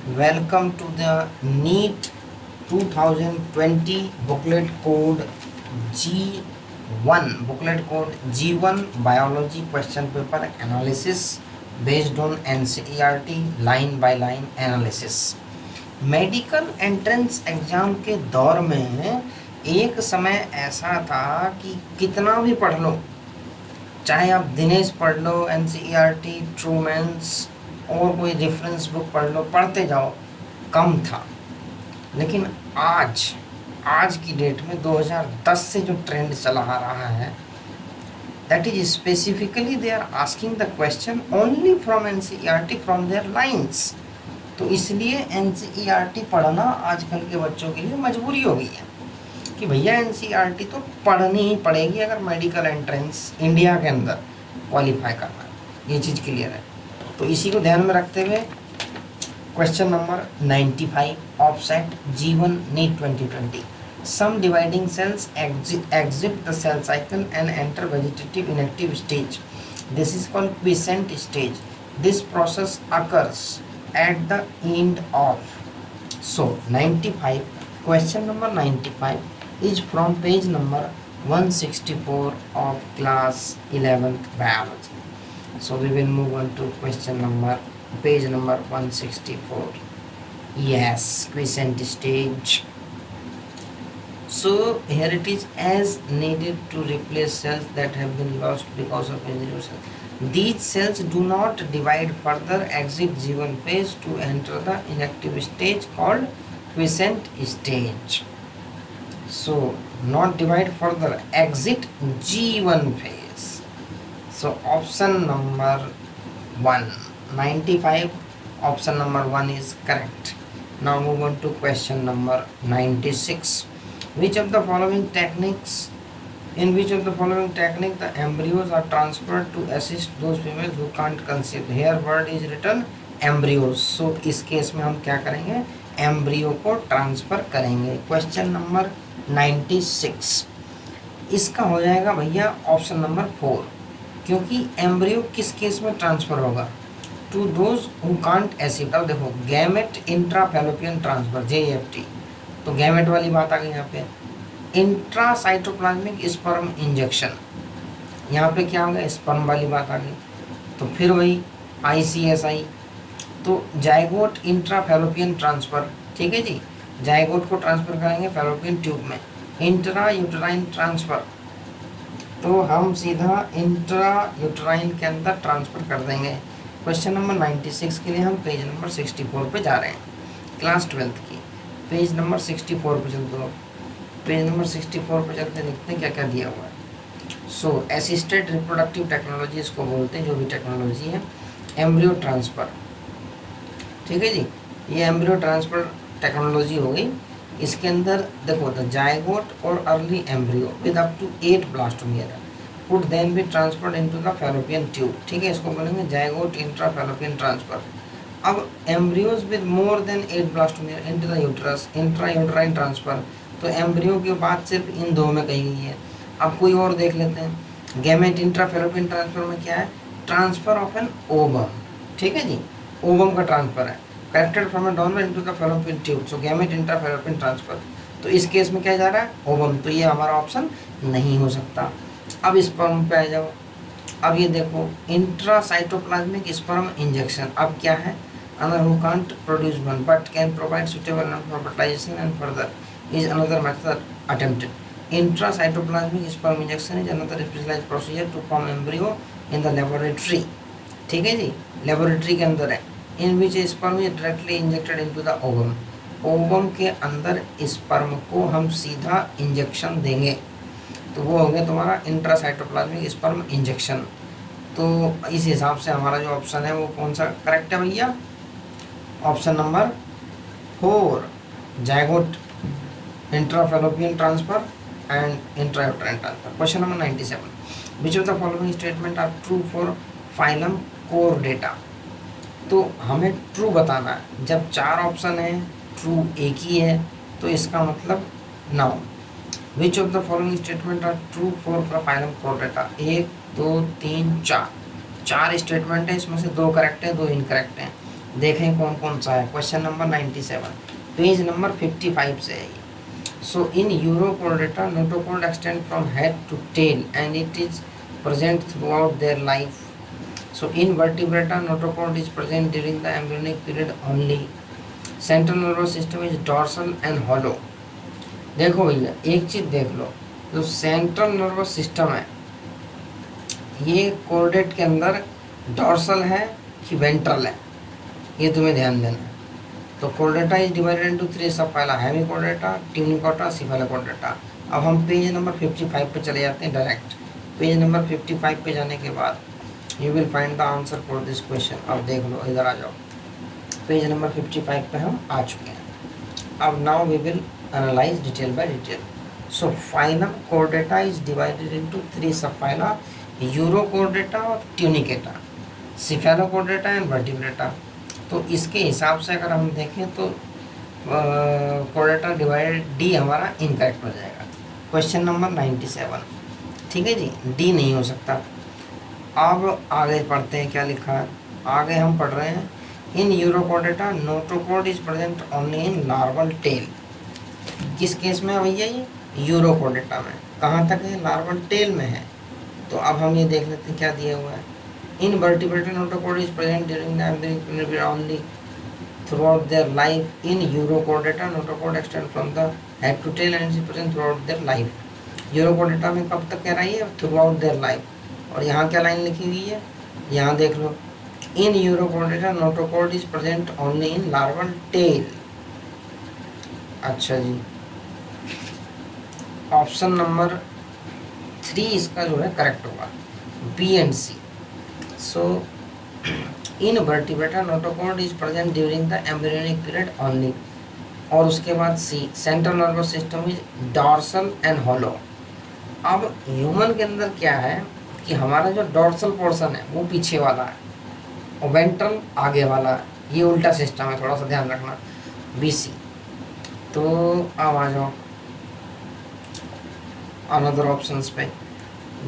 Welcome to the NEET 2020 booklet code G1. Booklet code G1 Biology question paper analysis based on NCERT line by line analysis. Medical entrance exam के दौर में एक समय ऐसा था कि कितना भी पढ़ लो, चाहे आप दिनेश पढ़ लो, एनसीईआरटी, ट्रूमेंस और कोई रेफरेंस बुक पढ़ लो, पढ़ते जाओ, कम था। लेकिन आज की डेट में 2010 से जो ट्रेंड चला आ रहा है, that is specifically they are asking the question only from NCERT from their lines. तो इसलिए एनसीईआरटी पढ़ना आजकल के बच्चों के लिए मजबूरी हो गई है कि भैया एनसीईआरटी तो पढ़नी ही पड़ेगी अगर मेडिकल एंट्रेंस इंडिया के अंदर क्वालिफाई करना है। ये चीज़ क्लियर है। तो इसी को ध्यान में रखते हुए question number 95 offset G1 NEET 2020। Some dividing cells exit the cell cycle and enter vegetative inactive stage. This is called quiescent stage. This process occurs at the end of. So 95, question number 95 is from page number 164 of class 11th biology. So we will move on to question number page number 164. Yes, quiescent stage. So here it is, as needed to replace cells that have been lost because of injury cells. These cells do not divide further, exit G1 phase to enter the inactive stage called quiescent stage. So not divide further, exit G1 phase. So option number 1, 95, option number 1 is correct. Now move on to question number 96. Which of the following techniques, in which of the following technique the embryos are transferred to assist those females who can't conceive? Here word is written embryos. So इस case में हम क्या करेंगे, embryo को transfer करेंगे। Question number 96 इसका हो जाएगा भैया ऑप्शन नंबर 4, क्योंकि एम्ब्रियो किस केस में ट्रांसफर होगा, to those who can't acid. अब देखो गैमेट इंट्राफैलोपियन ट्रांसफर JFT, तो गैमेट वाली बात आ गई यहाँ पे। इंट्रासाइटोप्लाज्मिक स्पर्म इंजेक्शन, यहाँ पे क्या हो गया, स्पर्म वाली बात आ गई। तो फिर वही ICSI, तो जाइगोट इंट्राफैलोपियन ट्रांसफर, ठीक है जी, जाइगोट को ट्रांसफर करेंगे फैलोपियन ट्यूब में। इंट्रा यूटराइन ट्रांसफर, तो हम सीधा इंट्रा यूटराइन के अंदर ट्रांसफर कर देंगे। क्वेश्चन नंबर 96 के लिए हम पेज नंबर 64 पे जा रहे हैं, क्लास 12th की पेज नंबर 64 पे चलते हो। पेज नंबर 64 पे चलते देखते हैं क्या क्या दिया हुआ है। सो असिस्टेड रिप्रोडक्टिव टेक्नोलॉजी इसको बोलते हैं, जो भी टेक्नोलॉजी है। एम्ब्रियो ट्रांसफ़र, ठीक है जी, ये एम्ब्रियो ट्रांसफ़र टेक्नोलॉजी हो गई। इसके अंदर देखो द जाइगोट और early embryo with up to 8 blastomere would then be transferred into the fallopian tube, ठीक है, इसको बोलेंगे जाइगोट इंट्रा फैलोपियन ट्रांसफर। अब embryos with more than 8 blastomere into the uterus, intra uterine transfer. तो embryo की बात सिर्फ इन दो में कही गई है। अब कोई और देख लेते हैं। गैमेट इंट्रा फैलोपियन ट्रांसफर में क्या है, ट्रांसफर ऑफ एन ओवम, ठीक है जी, ओवम का ट्रांसफर है, corrected from A donor into the fallopian tube. So gamete intra fallopian transfer, तो इस केस में क्या जा रहा है, ओवम, तो ये हमारा ऑप्शन नहीं हो सकता। अब स्पर्म पे आ जाओ। अब ये देखो इंट्रासाइटोप्लाज्मिक स्पर्म इंजेक्शन, अब क्या है, another who can't produce one but can provide suitable enough for fertilization and further is another method attempted. Intracytoplasmic sperm injection is another specialized procedure to form embryo in the laboratory, ठीक है जी, laboratory के अंदर है। in which sperm is directly injected into the ovum, ovum के अंदर sperm को हम सीधा इंजेक्शन देंगे, तो वो हो गया तुम्हारा इंट्रासाइटोप्लाज्मिक स्पर्म इंजेक्शन। तो इस हिसाब से हमारा जो ऑप्शन है वो कौन सा करेक्ट है भैया, option number 4, zygote intrafallopian transfer and intrauterine transfer. Question number 97, which of the following statement are true for phylum Chordata. तो हमें ट्रू बताना है, जब 4 ऑप्शन है ट्रू एक ही है तो इसका मतलब now. Which of the following statement are true for phylum Chordata, 1 2 3 4 statement है, इसमें से 2 करेक्ट है 2 इनकरेक्ट हैं। देखें कौन कौन सा है। क्वेश्चन नंबर 97 पेज नंबर 55 से है ये। So in Urochordata, notochord extend from head to tail and it is present throughout their life. So in vertebrata, notochord is present during the embryonic period only. Central nervous system is dorsal and hollow. देखो भैया एक चीज देख लो, जो central nervous system है ये chordate के अंदर डॉर्सल है कि वेंट्रल है, ये तुम्हें ध्यान देना है। तो Chordata is divided into 3 sub phyla, हेमिकोर्डेटा, ट्यूनिकोटा, सिफेलोकोर्डेटा। अब हम पेज नंबर 55 पे चले जाते हैं डायरेक्ट। पेज नंबर 55 पे जाने के बाद you will find the answer for this question. अब देख लो, इधर आ जाओ, पेज नंबर 55 पे हम आ चुके हैं। अब now we will analyse detail by detail. So phylum chordata is divided into 3 sub phyla, यूरोकोर्डेटा और ट्यूनिकेटा, सिफेलोकोर्डेटा एंड वर्टिब्रेटा। तो इसके हिसाब से अगर हम देखें तो कोर्डेटा डिवाइडेड डी हमारा इनकरेक्ट हो जाएगा। क्वेश्चन नंबर 97, ठीक है जी, डी नहीं हो सकता। अब आगे पढ़ते हैं क्या लिखा है। आगे हम पढ़ रहे हैं in Urochordata notochord is present only in larval tail. किस केस में है भैया ये? यूरोकोर्डेटा में। कहाँ तक है? लार्वल टेल में है। तो अब हम ये देख लेते हैं क्या दिया हुआ है। In vertebrata, notochord is present during the embryonic period only. Throughout their life, in Urochordata, notochord extend from the head to tail and is present throughout their life. Urochordata में कब तक कह रही है? Throughout their life. और यहाँ क्या line लिखी हुई है? यहाँ देख लो, in Urochordata, notochord is present only in larval tail. अच्छा जी, ऑप्शन नंबर 3 इसका जो है करेक्ट होगा, B and C. So, in vertebrata, notochord is present during the embryonic period only. और उसके बाद C, central nervous system is dorsal and hollow. अब human के अंदर क्या है कि हमारा जो डॉर्सल पोर्शन है वो पीछे वाला है और वेंट्रल आगे वाला है, ये उल्टा सिस्टम है, थोड़ा सा ध्यान रखना, बी सी। तो अब आ जाओ अनदर ऑप्शंस पे।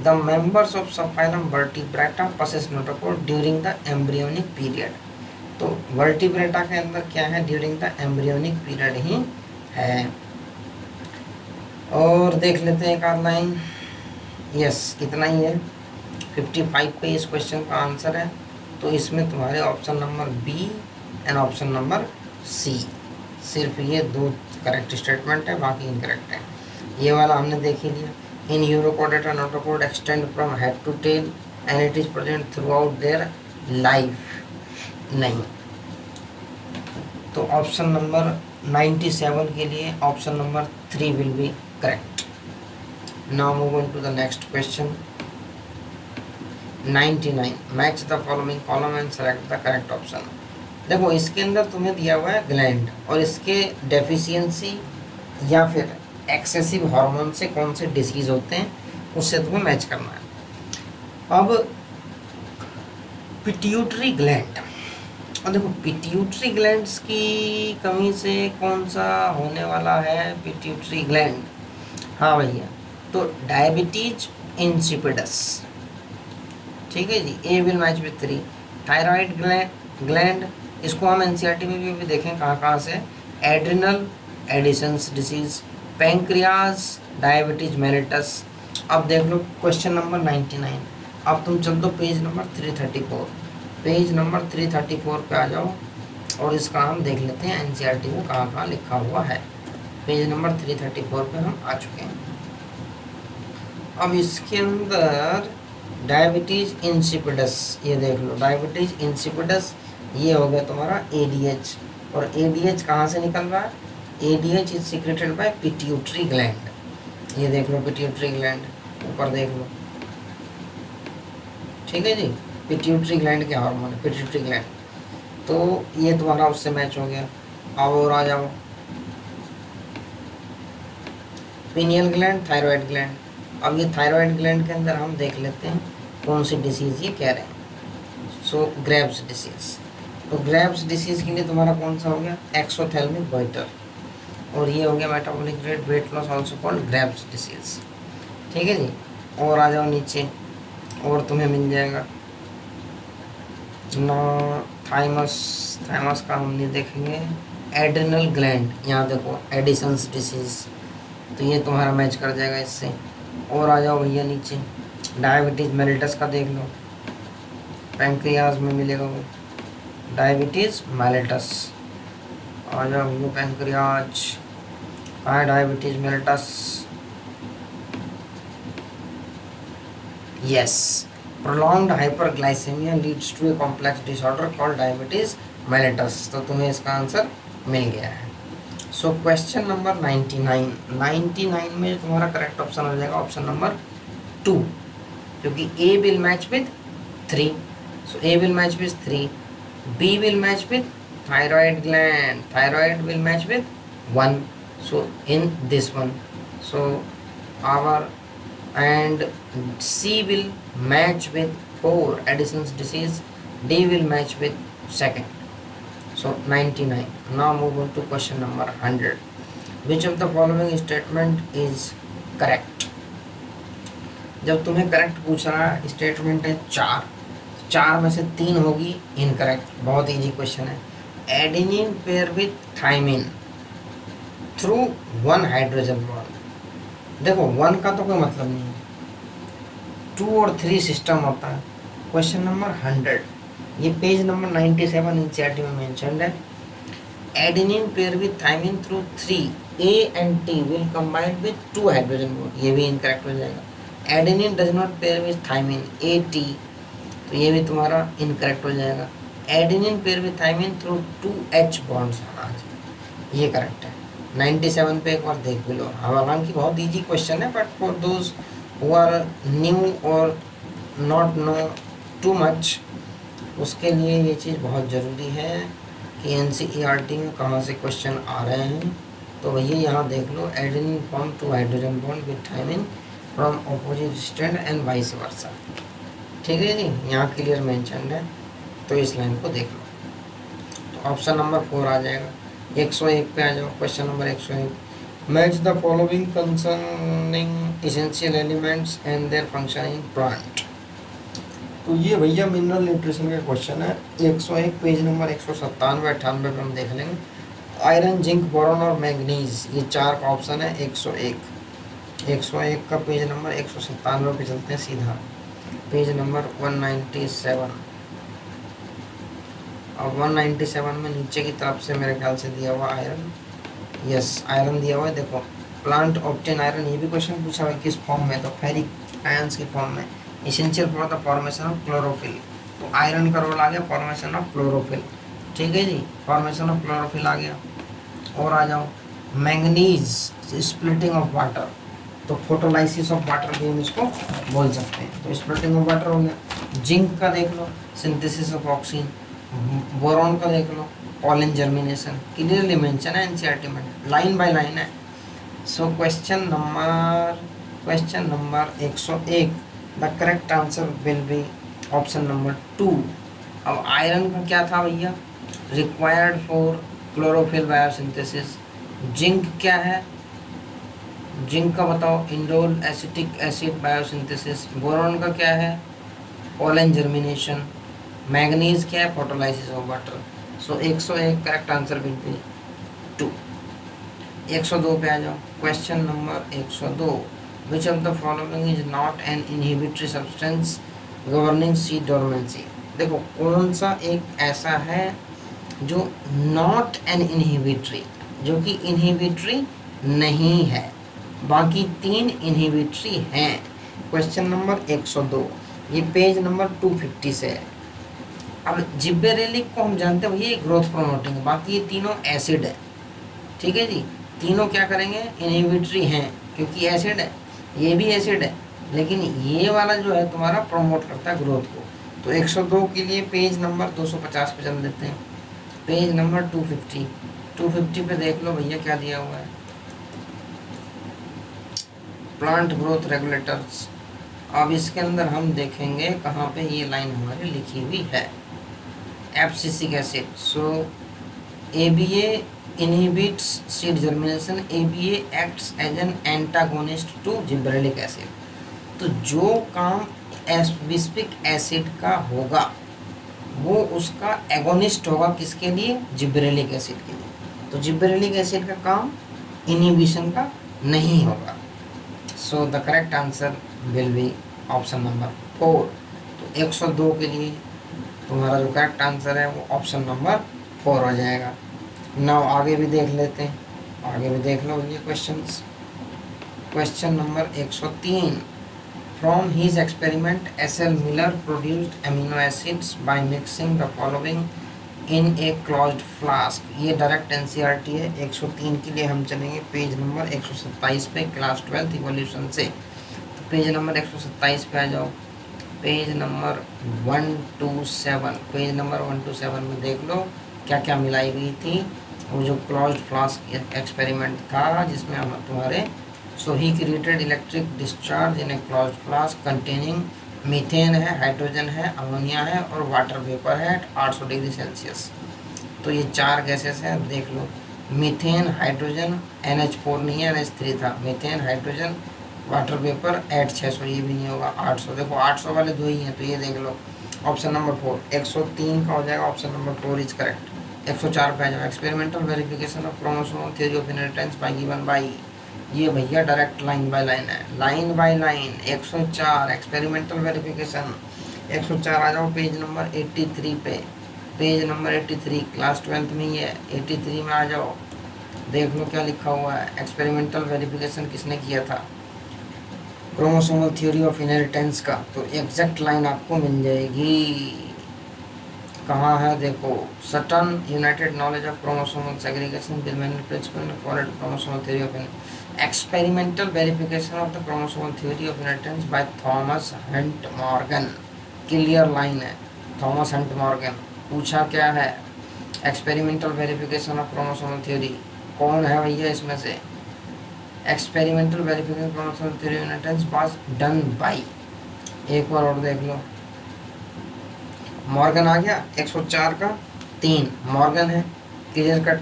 The members of subphylum Vertebrata possess notochord during the embryonic period. तो वर्टिब्रेटा के अंदर क्या है? ड्यूरिंग द एम्ब्रियोनिक पीरियड ही है। और देख लेते हैं एक आध लाइन। यस, कितना ही है, 55 पे इस क्वेश्चन का आंसर है। तो इसमें तुम्हारे option number B and option number C, सिर्फ ये 2 करेक्ट स्टेटमेंट है, बाकी इनकरेक्ट है। ये वाला हमने देख ही लिया। In Urochordata, notochord extend from head to tail and it is present throughout their life. नहीं, तो ऑप्शन नंबर 97 के लिए option number 3 will be correct. Now move on to the next question. 99. Match the following column and select the correct option. देखो इसके अंदर तुम्हें दिया हुआ है ग्लैंड और इसके डेफिशिएंसी या फिर एक्सेसिव हार्मोन से कौन से डिसीज होते हैं उससे तुम्हें मैच करना है। अब पिट्यूटरी ग्लैंड, और देखो पिट्यूटरी ग्लैंड्स की कमी से कौन सा होने वाला है? पिट्यूटरी ग्लैंड, हाँ भैया, तो डायबिटीज इंसिपिडस, ठीक है जी, A will match with 3। Thyroid gland, इसको हम एनसीईआरटी में भी देखें कहाँ कहाँ से, adrenal Addison's disease, pancreas, diabetes mellitus. अब देख लो क्वेश्चन नंबर 99। अब तुम चल दो पेज नंबर 334, पेज नंबर 334 पे आ जाओ और इसका हम देख लेते हैं एनसीईआरटी में कहाँ कहाँ लिखा हुआ है। पेज नंबर 334 पे हम आ चुके हैं। अब इसके अंदर डायबिटीज इंसिपिडस, ये देख लो, डायबिटीज इंसिपिडस ये हो गया तुम्हारा एडीएच। और एडीएच कहाँ से निकल रहा है? ADH is secreted by pituitary gland. ये देख लो पिट्यूटरी ग्लैंड, ऊपर देख लो, ठीक है जी, पिट्यूटरी ग्लैंड के हार्मोन है पिट्यूटरी ग्लैंड। तो ये तुम्हारा उससे मैच हो गया। अब और आ जाओ, पिनियल ग्लैंड, थायराइड ग्लैंड। अब ये थायराइड ग्लैंड के अंदर हम देख लेते हैं कौन सी डिसीज़ ये कह रहे हैं। सो ग्रेव्स डिसीज़, तो ग्रेव्स डिसीज़ के लिए तुम्हारा कौन सा हो गया? एक्सोथैल्मिक गोइटर। और ये हो गया metabolic rate weight loss also called Graves disease, ठीक है जी। और आ जाओ नीचे, और तुम्हें मिल जाएगा ना थाइमस, थाइमस का हम नहीं देखेंगे। एड्रिनल ग्लैंड, यहाँ देखो एडिसन्स डिसीज, तो ये तुम्हारा मैच कर जाएगा इससे। और आ जाओ भैया नीचे, डायबिटीज मेलिटस का देख लो, पैंक्रियाज में मिलेगा वो, डायबिटीज मेलिटस। आ जाओ भैया पैंक्रियाज, कहाँ है diabetes mellitus? Yes, prolonged hyperglycaemia leads to a complex disorder called diabetes mellitus, तो तुम्हें इसका आंसर मिल गया है। सो क्वेश्चन नंबर 99, 99 में तुम्हारा करेक्ट ऑप्शन हो जाएगा ऑप्शन नंबर 2, क्योंकि A will match with 3, so A will match with 3, B will match with thyroid gland, thyroid will match with 1, so in this one, so our, and C will match with 4, Addison's disease, D will match with 2nd, so 99. Now move on to question number 100. Which of the following statement is correct? जब तुम्हें correct पूछ रहा है, statement है 4, 4 में से 3 होगी incorrect, बहुत इजी क्वेश्चन है। Adenine pair with thymine through 1 hydrogen bond, देखो 1 का तो कोई मतलब नहीं है, 2 और 3 सिस्टम होता है। क्वेश्चन नंबर 100, ये पेज नंबर 97 एनसीईआरटी में मेंशन्ड है। Adenine pair with thymine through 3 A and T will combine with 2 hydrogen bond, ये भी इनकरेक्ट हो जाएगा। Adenine does not pair with thymine AT, तो ये भी तुम्हारा इनकरेक्ट हो जाएगा। Adenine pair with thymine through 2H bonds होना चाहिए, ये करेक्ट है। 97 पे एक बार देख भी लो, हालांकि बहुत इजी क्वेश्चन है, but for those who are new और नॉट नो टू मच, उसके लिए ये चीज़ बहुत ज़रूरी है कि एनसीईआरटी में कहाँ से क्वेश्चन आ रहे हैं। तो भैया यहाँ देख लो, adenine form 2 hydrogen bond with thymine from opposite strand and vice versa, ठीक है जी, यहाँ क्लियर मेंशन है, तो इस लाइन को देख लो। तो ऑप्शन नंबर 4 आ जाएगा। 101 पे आ जाओ, question number 101, match the following concerning essential elements and their function in plant. तो ये भैया मिनरल न्यूट्रिशन का क्वेश्चन है। 101 पेज नंबर 197 98 पे हम देख लेंगे। आयरन, जिंक, बोरॉन और मैग्नीज, ये 4 का ऑप्शन है। 101 का पेज नंबर 197 पे चलते हैं सीधा, पेज नंबर 197। और 197 में नीचे की तरफ से मेरे ख्याल से दिया हुआ आयरन, यस आयरन दिया हुआ है। देखो, प्लांट ऑब्टेन आयरन, ये भी क्वेश्चन पूछा हुआ है किस फॉर्म में, तो फेरिक आयंस की फॉर्म में, essential for the formation of chlorophyll, तो आयरन का रोल आ गया फॉर्मेशन ऑफ क्लोरोफिल, ठीक है जी, फॉर्मेशन ऑफ क्लोरोफिल आ गया। और आ जाओ, मैंगनीज, स्प्लिटिंग ऑफ वाटर, तो फोटोलाइसिस ऑफ वाटर भी हम इसको बोल सकते हैं, तो स्प्लिटिंग ऑफ वाटर हो गया। जिंक का देख लो, सिंथेसिस ऑफ ऑक्सीजन। बोरॉन का देख लो, पॉलन जर्मिनेशन, क्लियरली मेंशन है एनसीईआरटी में, लाइन बाय लाइन है। So question number 101, the correct answer will be option number 2। अब आयरन का क्या था भैया, required for chlorophyll biosynthesis. Zinc क्या है, जिंक का बताओ, indole acetic acid biosynthesis. Boron का क्या है, पॉलन जर्मिनेशन। मैग्नीज क्या है, photolysis of water. So 101 correct answer will be 2। 102 पे आ जाओ, question number 102, which of the following is not an inhibitory substance governing seed dormancy. देखो, कौन सा एक ऐसा है जो नॉट एन इनहिबिटरी, जो कि इनहिबिटरी नहीं है, बाकी 3 इनहिबिटरी हैं। क्वेश्चन नंबर 102, ये पेज नंबर 250 से है। अब जिब्बेरेलिक को हम जानते हैं ये ग्रोथ प्रोमोटिंग, बाकी ये तीनों एसिड है, ठीक है जी, तीनों क्या करेंगे, इनहिबिटरी हैं, क्योंकि एसिड है, ये भी एसिड है, लेकिन ये वाला जो है तुम्हारा प्रमोट करता है ग्रोथ को। तो 102 के लिए पेज नंबर 250 पे चल देते हैं, पेज नंबर 250 पे देख लो भैया क्या दिया हुआ है, प्लांट ग्रोथ रेगुलेटर्स। अब इसके अंदर हम देखेंगे कहाँ पे ये लाइन हमारी लिखी हुई है, abscisic acid. So ABA inhibits seed germination, ABA acts as an antagonist to gibberellic acid। तो जो काम एस्बिस्पिक एसिड का होगा वो उसका एगोनिस्ट होगा किसके लिए, जिब्रेलिक एसिड के लिए। तो जिब्रेलिक एसिड का काम इनहिबिशन का नहीं होगा। So the correct answer will be option number 4। तो 102 के लिए तुम्हारा जो करेक्ट आंसर है वो ऑप्शन नंबर 4 हो जाएगा। नाउ आगे भी देख लेते हैं, आगे भी देख लो ये questions. Question number 103, from his experiment SL. Miller produced amino acids by mixing the following in a closed flask. ये डायरेक्ट एनसीईआरटी है। 103 के लिए हम चलेंगे पेज नंबर 127 पे, क्लास 12 इवोल्यूशन से। तो पेज नंबर 127 पे आ जाओ। पेज नंबर 127, पेज नंबर 127 में देख लो क्या क्या मिलाई गई थी। वो जो क्लोज्ड फ्लास्क एक्सपेरिमेंट था जिसमें हम तुम्हारे so he created electric discharge in a closed flask containing methane है, हाइड्रोजन है, अमोनिया है और वाटर वेपर है 800 डिग्री सेल्सियस। तो ये 4 गैसेस हैं, देख लो। मीथेन, हाइड्रोजन, NH4 नहीं है, NH3 था। Methane, hydrogen, water vapour eight 600, ये भी नहीं होगा 800। देखो 800 वाले 2 ही हैं, तो ये देख लो ऑप्शन नंबर 4। 103 का हो जाएगा ऑप्शन नंबर 4 इज करेक्ट। 104 पे आ जाओ। Experimental verification of chromosome theory of inheritance bye given by. ये भैया डायरेक्ट लाइन बाय लाइन है, line by line. 104 experimental verification. 104 आ जाओ पेज नंबर 83 पे, पेज नंबर 83 क्लास 12 में ही है। 83 में आ जाओ, देख लो क्या लिखा हुआ है। एक्सपेरिमेंटल वेरिफिकेशन किसने किया था, क्रोमोसोमल थ्योरी ऑफ इनहेरिटेंस का। तो एग्जैक्ट लाइन आपको मिल जाएगी। कहाँ है देखो, Sutton united knowledge of chromosomal segregation with manual principle for chromosomal theory of experimental verification of the chromosomal theory of inheritance by Thomas Hunt Morgan. Clear line है, Thomas Hunt Morgan. पूछा क्या है, experimental verification of chromosomal theory कौन है भैया इसमें से। Experimental verification chromosomal theory of inheritance was done by, एक बार और देख लो, मॉर्गन आ गया। 104 का 3 मॉर्गन है, क्लियर कट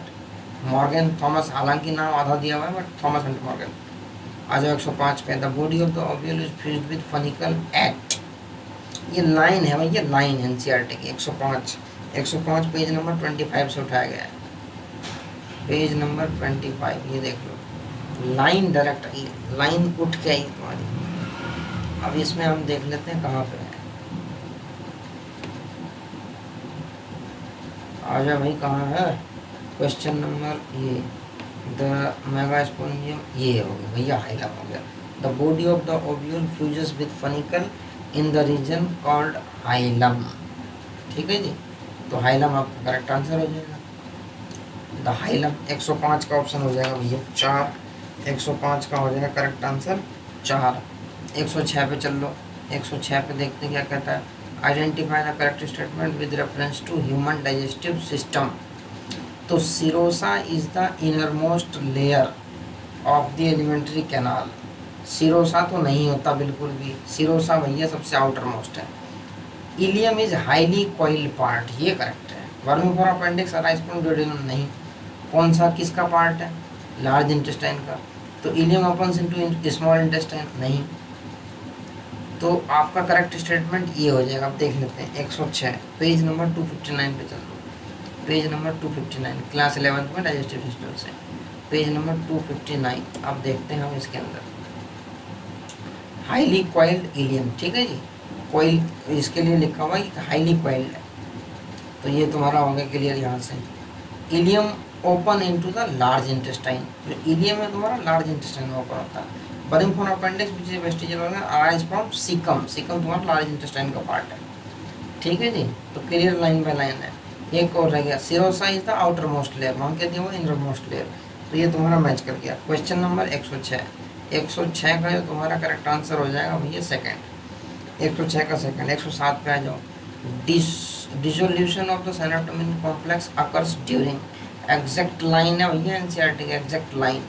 मॉर्गन। थॉमस हालांकि नाम आधा दिया हुआ है बट थॉमस हंट मॉर्गन। आ जाओ 105 पे, the body of the ovule is fused with funicle at. ये लाइन है भैया, लाइन एनसीईआरटी की। 105 पेज नंबर 25 से उठाया गया है, पेज नंबर 25। ये देख लो लाइन डायरेक्ट, लाइन उठ के आई तुम्हारी। अब इसमें हम देख लेते हैं कहाँ पे है। आ जाओ भाई, कहाँ है क्वेश्चन नंबर, ये द मेगास्पोंजियम, ये हो गया भैया, हाइलम हो गया। The body of the ovule fuses with funicle in the reason called hilum. ठीक है जी, तो हाइलम आपका करेक्ट आंसर हो जाएगा। द हाइलम 105 का ऑप्शन हो जाएगा भैया 4। 105 का हो जाएगा करेक्ट आंसर 4। 106 पे चल लो। 106 पे देखते हैं क्या कहता है। Identify the correct statement with reference to human digestive system. तो serosa is the innermost layer of the alimentary canal. Serosa तो नहीं होता बिल्कुल भी, सिरोसा भैया सबसे आउटर मोस्ट है। Ileum is highly coiled part, ये करेक्ट है। Vermiform appendix arise from duodenum, नहीं। कौन सा किसका पार्ट है, लार्ज इंटेस्टाइन का। तो ileum opens into small intestine, नहीं। तो आपका करेक्ट स्टेटमेंट ये हो जाएगा। अब देख लेते हैं 106 पेज नंबर 259 पे चल लो, पेज नंबर 259 क्लास 11 में डाइजेस्टिव सिस्टम से, पेज नंबर 259। अब देखते हैं हम इसके अंदर हाईली कॉइल्ड इलियम। ठीक है जी, कॉइल इसके लिए लिखा हुआ है हाईली कॉइल्ड है, तो ये तुम्हारा हो गया क्लियर। यहाँ से ileum open into the large intestine, जो इलियम है तुम्हारा लार्ज इंटेस्टाइन में ओपन होता है। Vermiform appendix which is vestigial organ arise from caecum, caecum तुम्हारा लार्ज इंटेस्टाइन का पार्ट है। ठीक है जी, तो क्लियर लाइन बाय लाइन है। एक और रह गया, serosa is the outer most layer, वहाँ कहते हैं वो इनर मोस्ट लेयर। तो ये तुम्हारा मैच कर गया। क्वेश्चन नंबर 106, 106 का जो तुम्हारा करेक्ट आंसर हो जाएगा भैया सेकंड। 106 का सेकंड। 107 पे आ जाओ। Dissolution of the serotonin complex occurs during, exact line है भैया एनसीईआरटी का, एग्जैक्ट लाइन।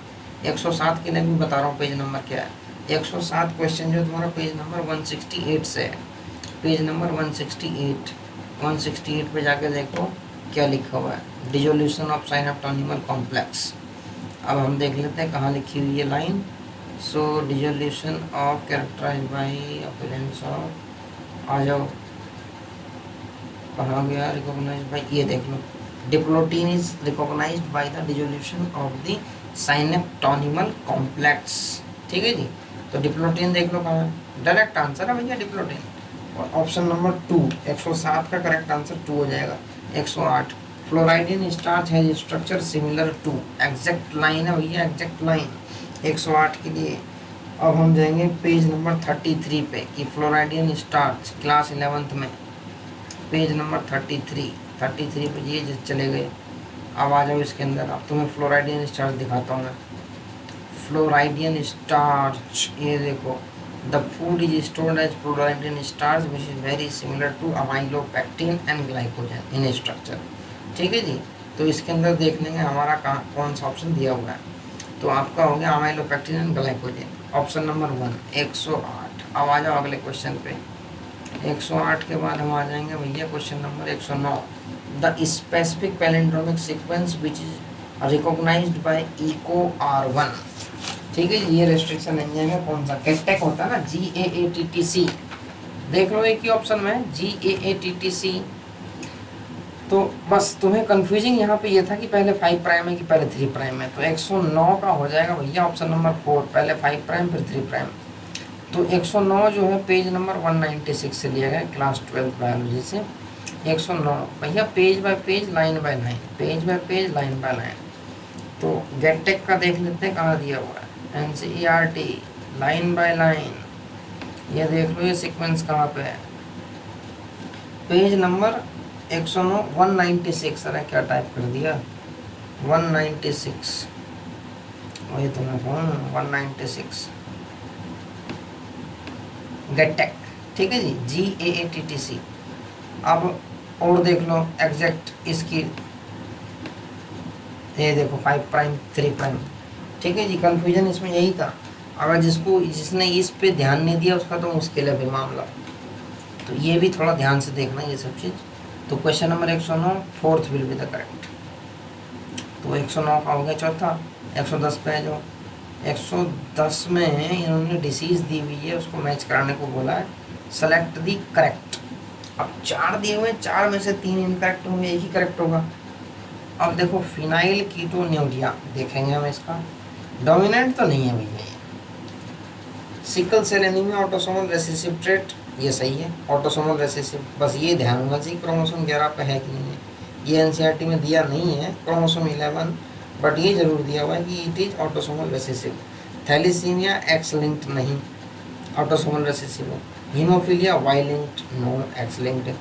107 के लिए भी बता रहा हूँ पेज नंबर क्या है। 107 क्वेश्चन जो तुम्हारा पेज नंबर 168 से है, पेज नंबर 168 पे जाके देखो क्या लिखा हुआ है, डिसोल्यूशन ऑफ साइनोटोनिमल कॉम्प्लेक्स। अब हम देख लेते हैं कहाँ लिखी हुई है line. So dissolution of characterized by appearance of, आ जाओ कहाँ गया रिकॉग्नाइज बाय, ये देख लो, diplotene is recognised by the dissolution of the synaptonemal complex. ठीक है जी, तो डिप्लोटीन देख लो कहाँ है, डायरेक्ट आंसर है भैया डिप्लोटीन। और ऑप्शन नंबर 2 107 का करेक्ट आंसर 2 हो जाएगा। 108 फ्लोराइडिन स्टार्च है structure similar to, exact line है भैया, एग्जैक्ट लाइन 108 के लिए। अब हम जाएंगे पेज नंबर 33 पे कि फ्लोराइडिन स्टार्च क्लास 11th में, पेज नंबर 33 पे ये चले गए। अब आ जाओ इसके अंदर, अब तुम्हें फ्लोराइडियन स्टार्च दिखाता हूँ मैं। फ्लोराइडियन स्टार्च, ये देखो, the food is stored as floridean starch which is very similar to amylopectin and glycogen in structure. ठीक है जी, तो इसके अंदर देख लेंगे हमारा कौन सा ऑप्शन दिया हुआ है। तो आपका हो गया amylopectin and glycogen, option number 1 108। अब आ जाओ अगले क्वेश्चन पे। 108 के बाद हम आ जाएंगे भैया question number 109, the specific palindromic sequence which is recognised by Eco R1। ठीक है, ये रेस्ट्रिक्शन नहीं है, कौन सा कैटेक होता है ना, GAATTC, देख लो एक ही ऑप्शन में GAATTC। तो बस तुम्हें कंफ्यूजिंग यहाँ पे ये था कि पहले 5 प्राइम है कि पहले 3 प्राइम है, तो 109 का हो जाएगा भैया ऑप्शन नंबर 4, पहले 5 प्राइम फिर 3 प्राइम। तो 109 जो है पेज नंबर 196 से लिया गया क्लास 12 बायोलॉजी से। 109 भैया page bye page line by line, page bye page line by line. तो गेटेक का देख लेते हैं कहाँ दिया हुआ है, NCERT लाइन बाय लाइन, ये देख लो ये सीक्वेंस कहाँ पे है, पेज नंबर 109 196। अरे क्या टाइप कर दिया, 196, वही तो मैं कहूँ 196 गेटेक। ठीक है जी, GAATTC। अब और देख लो एग्जैक्ट इसकी, ये देखो 5 प्राइम 3 प्राइम। ठीक है जी, कंफ्यूजन इसमें यही था, अगर जिसने इस पे ध्यान नहीं दिया उसका तो मुश्किल है भी मामला। तो ये भी थोड़ा ध्यान से देखना ये सब चीज़। तो question number 109 4th will be the correct. तो 109 का हो गया चौथा। 110 पे जो 110 में इन्होंने डिसीज दी हुई है उसको मैच कराने को बोला है, सेलेक्ट दी करेक्ट। अब 4 दिए हुए, 4 में से 3 इनकरेक्ट होंगे, एक ही करेक्ट होगा। अब देखो फिनाइल कीटोन्यूरिया देखेंगे हम, इसका डोमिनेंट तो नहीं है भैया ये। Sickle cell anaemia autosomal recessive trait, ये सही है ऑटोसोमल रेसेसिव, बस ये ध्यान होना चाहिए क्रोमोसोम 11 पे है कि नहीं है। ये NCERT में दिया नहीं है क्रोमोसोम 11, बट ये जरूर दिया हुआ है कि it is autosomal recessive. Thalassaemia X linked नहीं, ऑटोसोमल रेसेसिव है। Haemophilia Y linked no, X linked.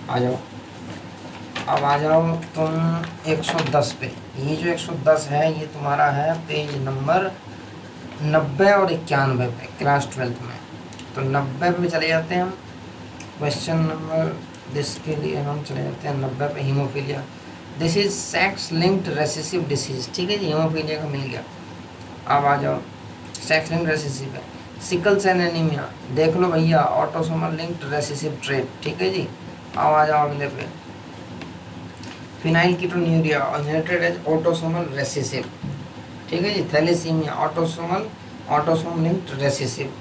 आ जाओ, अब आ जाओ तुम 110 पे। ये जो 110 है ये तुम्हारा है पेज नंबर 90 और 91 पे क्लास 12th में। तो 90 पे चले जाते हैं हम, क्वेश्चन नंबर दिस के लिए हम चले जाते हैं 90 पे। Haemophilia, this is sex linked recessive disease. ठीक है जी, हीमोफीलिया का मिल गया। अब आ जाओ सेक्स लिंक्ड रेसेसिव है। सिकल सेल एनीमिया देख लो भैया, ऑटोसोमल लिंक्ड रेसेसिव ट्रेट। ठीक है जी, अब आ जाओ अगले पे, phenylketonuria inherited as autosomal recessive. ठीक है जी, थैलेसीमिया ऑटोसोम लिंक्ड रेसेसिव।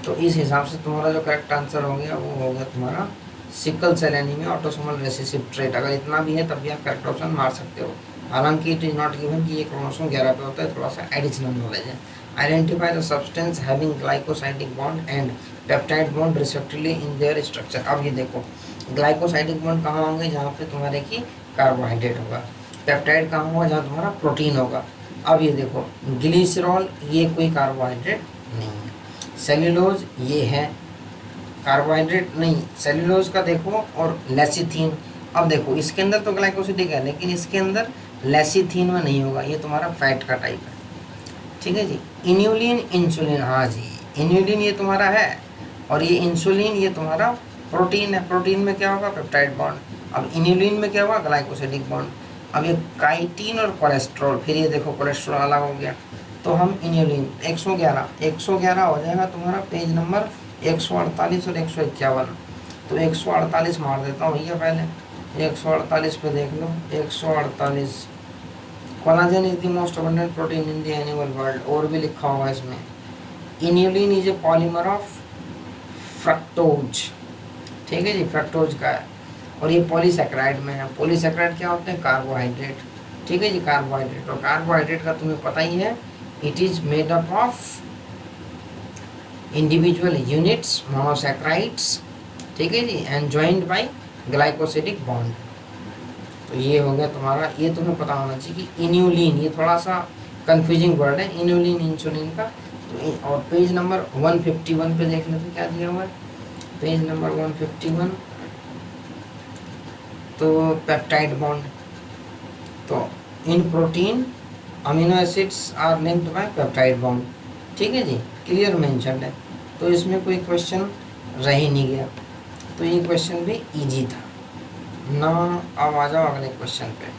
तो इस हिसाब से तुम्हारा जो करेक्ट आंसर हो गया वो हो गया तुम्हारा sickle cell anaemia autosomal recessive trait. अगर इतना भी है तब भी आप करेक्ट ऑप्शन मार सकते हो, हालांकि इट इज नॉट गिवन कि ये क्रोमोसोम 11 पे होता है, थोड़ा सा एडिशनल नॉलेज है। Identify the substance having glycosidic bond and peptide bond respectively in their structure. अब ये देखो ग्लाइकोसाइडिक बॉन्ड कहाँ होंगे, जहाँ पे तुम्हारे की कार्बोहाइड्रेट होगा। पेप्टाइड कहाँ होगा, जहाँ तुम्हारा प्रोटीन होगा। अब ये देखो ग्लिसरॉल, ये कोई कार्बोहाइड्रेट नहीं है। सेल्यूलोज ये है कार्बोहाइड्रेट नहीं, सेल्यूलोज का देखो, और लेसिथीन। अब देखो इसके अंदर तो ग्लाइकोसिडिक है लेकिन इसके अंदर लेसिथीन में नहीं होगा, ये तुम्हारा फैट का टाइप है। ठीक है जी, इन्यूलिन इंसुलिन, हाँ जी इन्यूलिन ये तुम्हारा है, और ये इंसुलिन ये तुम्हारा प्रोटीन है। प्रोटीन में क्या होगा, पेप्टाइड बॉन्ड। अब इन्यूलिन में क्या होगा, ग्लाइकोसिडिक बॉन्ड। अब ये काइटिन और कोलेस्ट्रॉल, फिर ये देखो कोलेस्ट्रॉल अलग हो गया। तो हम इन्यूलिन 111 हो जाएगा तुम्हारा पेज नंबर 148 और 151। तो 148 मार देता हूँ भैया पहले, 148 पे देख लो। 148 collagen is the most abundant protein in the animal world, और भी लिखा होगा इसमें। Inulin is a polymer of fructose. ठीक है जी, फ्रक्टोज का है। और ये पॉलीसैकेराइड में है। पॉलीसैकेराइड क्या होते हैं? कार्बोहाइड्रेट। ठीक है जी, कार्बोहाइड्रेट। और कार्बोहाइड्रेट का तुम्हें पता ही है, it is made up of individual units monosaccharides, ठीक है जी, and joint by glycosidic bond. तो ये हो गया तुम्हारा, ये तुम्हें पता होना चाहिए कि इन्यूलिन, ये थोड़ा सा कंफ्यूजिंग वर्ड है, इन्यूलिन इंसुलिन का। तो और पेज नंबर 151 पे देख लेते क्या दिया हुआ है, पेज नंबर 151। तो पेप्टाइड बॉन्ड, तो in protein amino acids are linked by peptide bond, ठीक है जी, क्लियर मेंशन्ड है। तो इसमें कोई क्वेश्चन रह ही नहीं गया, तो ये क्वेश्चन भी इजी था ना। अब आ जाओ अगले क्वेश्चन पे।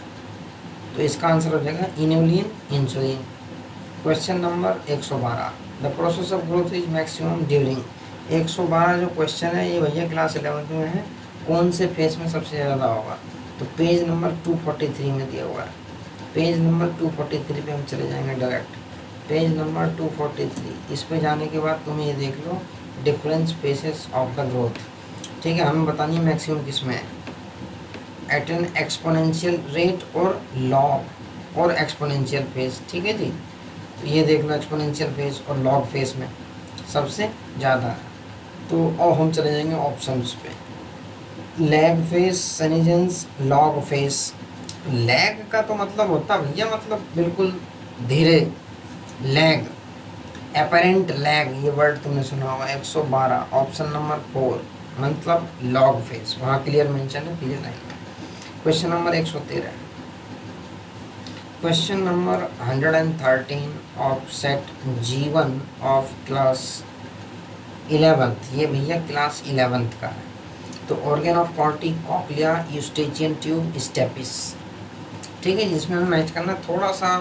तो इसका आंसर हो जाएगा inulin insulin. Question number 112, the process of growth is maximum during. 112 जो क्वेश्चन है ये भैया क्लास 11th में है, कौन से फेज में सबसे ज़्यादा होगा? तो पेज नंबर 243 में दिया हुआ है। पेज नंबर 243 पे हम चले जाएंगे डायरेक्ट। पेज नंबर 243, इस पे जाने के बाद तुम ये देख लो difference phases of the growth, ठीक है। हमें बतानी है मैक्सिमम किस में है, एट एन एक्सपोनेंशियल रेट और लॉग और एक्सपोनेंशियल फेज, ठीक है जी। तो ये देख लो एक्सपोनेंशियल फेज और लॉग फेज में सबसे ज़्यादा है। तो और हम चले जाएंगे ऑप्शंस पे, lag phase, senescence, log phase. Lag का तो मतलब होता भैया मतलब बिल्कुल धीरे, लैग, एपरेंट लैग, ये वर्ड तुमने सुना होगा। 112 ऑप्शन नंबर 4 मतलब लॉग फेज, वहाँ क्लियर मेंशन है, क्लियर नहीं। Question number 113, question number 113 of set G1 of class 11th, ये भैया क्लास 11th का है। तो organ of Corti, cochlea, Eustachian tube, stapes, ठीक है जिसमें हमें मैच करना, थोड़ा सा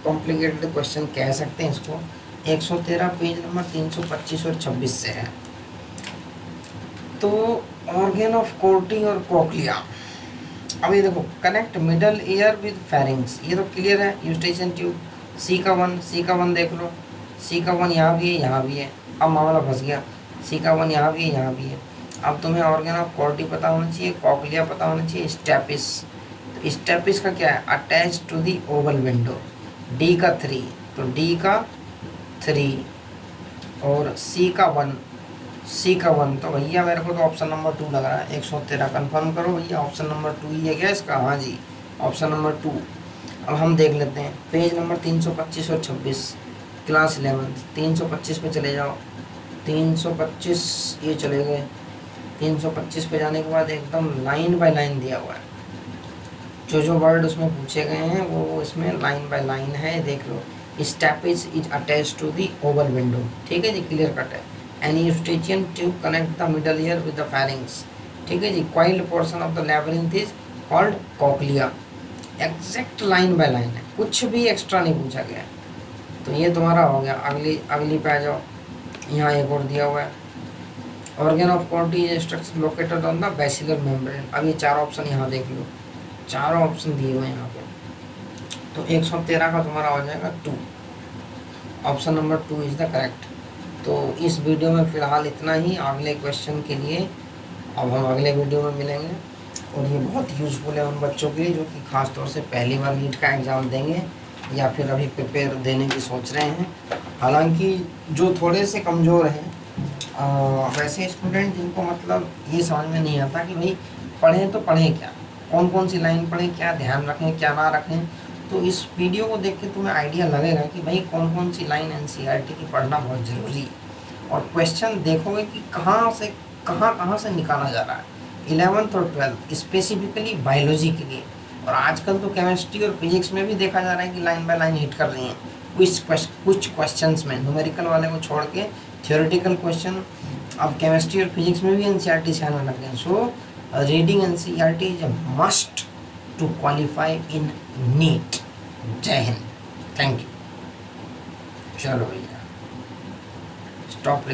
कॉम्प्लिकेटेड क्वेश्चन कह सकते हैं इसको। 113 पेज नंबर 325 और 26 से है। तो ऑर्गन ऑफ कॉर्टी और कॉक्लिया, अब ये देखो connect middle ear with pharynx, ये तो क्लियर है, यूस्टेचियन ट्यूब। सी का वन देख लो, सी का 1 यहाँ भी है, यहाँ भी है, अब मामला फंस गया। सी का 1 यहाँ भी है, यहाँ भी है। अब तुम्हें ऑर्गन ऑफ कॉर्टी पता होना चाहिए, कॉक्लिया पता होना चाहिए, स्टेपिस। तो स्टेपिस का क्या है? Attach to the oval window. D का 3, तो डी का 3 और सी का 1, तो भैया मेरे को तो ऑप्शन नंबर 2 लग रहा है। 113 कंफर्म करो भैया, ऑप्शन नंबर 2 ही है क्या इसका? हाँ जी, ऑप्शन नंबर 2। अब हम देख लेते हैं पेज नंबर 325 और 26, क्लास 11th। 325 पे चले जाओ, 325 ये चले गए। 325 पे जाने के बाद एकदम लाइन बाय लाइन दिया हुआ है, जो वर्ड उसमें पूछे गए हैं वो इसमें लाइन बाय लाइन है, देख लो। Stapes is attach to the oval window, ठीक है जी, क्लियर कट है। An Eustachian tube connect the middle ear with the pharynx, ठीक है जी। Coiled portion of the labyrinth is called cochlea. Exact line by line है, कुछ भी एक्स्ट्रा नहीं पूछा गया। तो ये तुम्हारा हो गया। अगली पे आ जाओ, यहाँ एक और दिया हुआ है, organ of कॉर्टी is structure located on the basilar membrane. अब ये 4 ऑप्शन यहाँ देख लो, 4 ऑप्शन दिए हुए हैं यहाँ पे। तो 113 का तुम्हारा हो जाएगा 2, option number 2 is the correct. तो इस वीडियो में फ़िलहाल इतना ही, अगले क्वेश्चन के लिए अब हम अगले वीडियो में मिलेंगे। और ये बहुत यूज़फुल है उन बच्चों के लिए जो कि ख़ास तौर से पहली बार नीट का एग्ज़ाम देंगे या फिर अभी प्रिपेयर देने की सोच रहे हैं। हालांकि जो थोड़े से कमज़ोर हैं, वैसे स्टूडेंट जिनको मतलब ये समझ में नहीं आता कि भाई पढ़ें तो पढ़ें क्या, कौन सी लाइन पढ़ें, क्या ध्यान रखें क्या ना रखें, तो इस वीडियो को देख के तुम्हें आइडिया लगेगा कि भाई कौन सी लाइन एनसीईआरटी की पढ़ना बहुत ज़रूरी है। और क्वेश्चन देखोगे कि कहाँ से निकाला जा रहा है 11th और 12th स्पेसिफिकली बायोलॉजी के लिए। और आजकल तो केमिस्ट्री और फिजिक्स में भी देखा जा रहा है कि लाइन बाय लाइन हिट कर रही हैं कुछ क्वेश्चंस में, न्यूमेरिकल वाले को छोड़ के थियोरेटिकल क्वेश्चन अब केमिस्ट्री और फिजिक्स में भी एनसीईआरटी से आने लग गए। So reading NCERT is a must to qualify in NEET. Jai Hind, thank you. चलो भैया स्टॉप।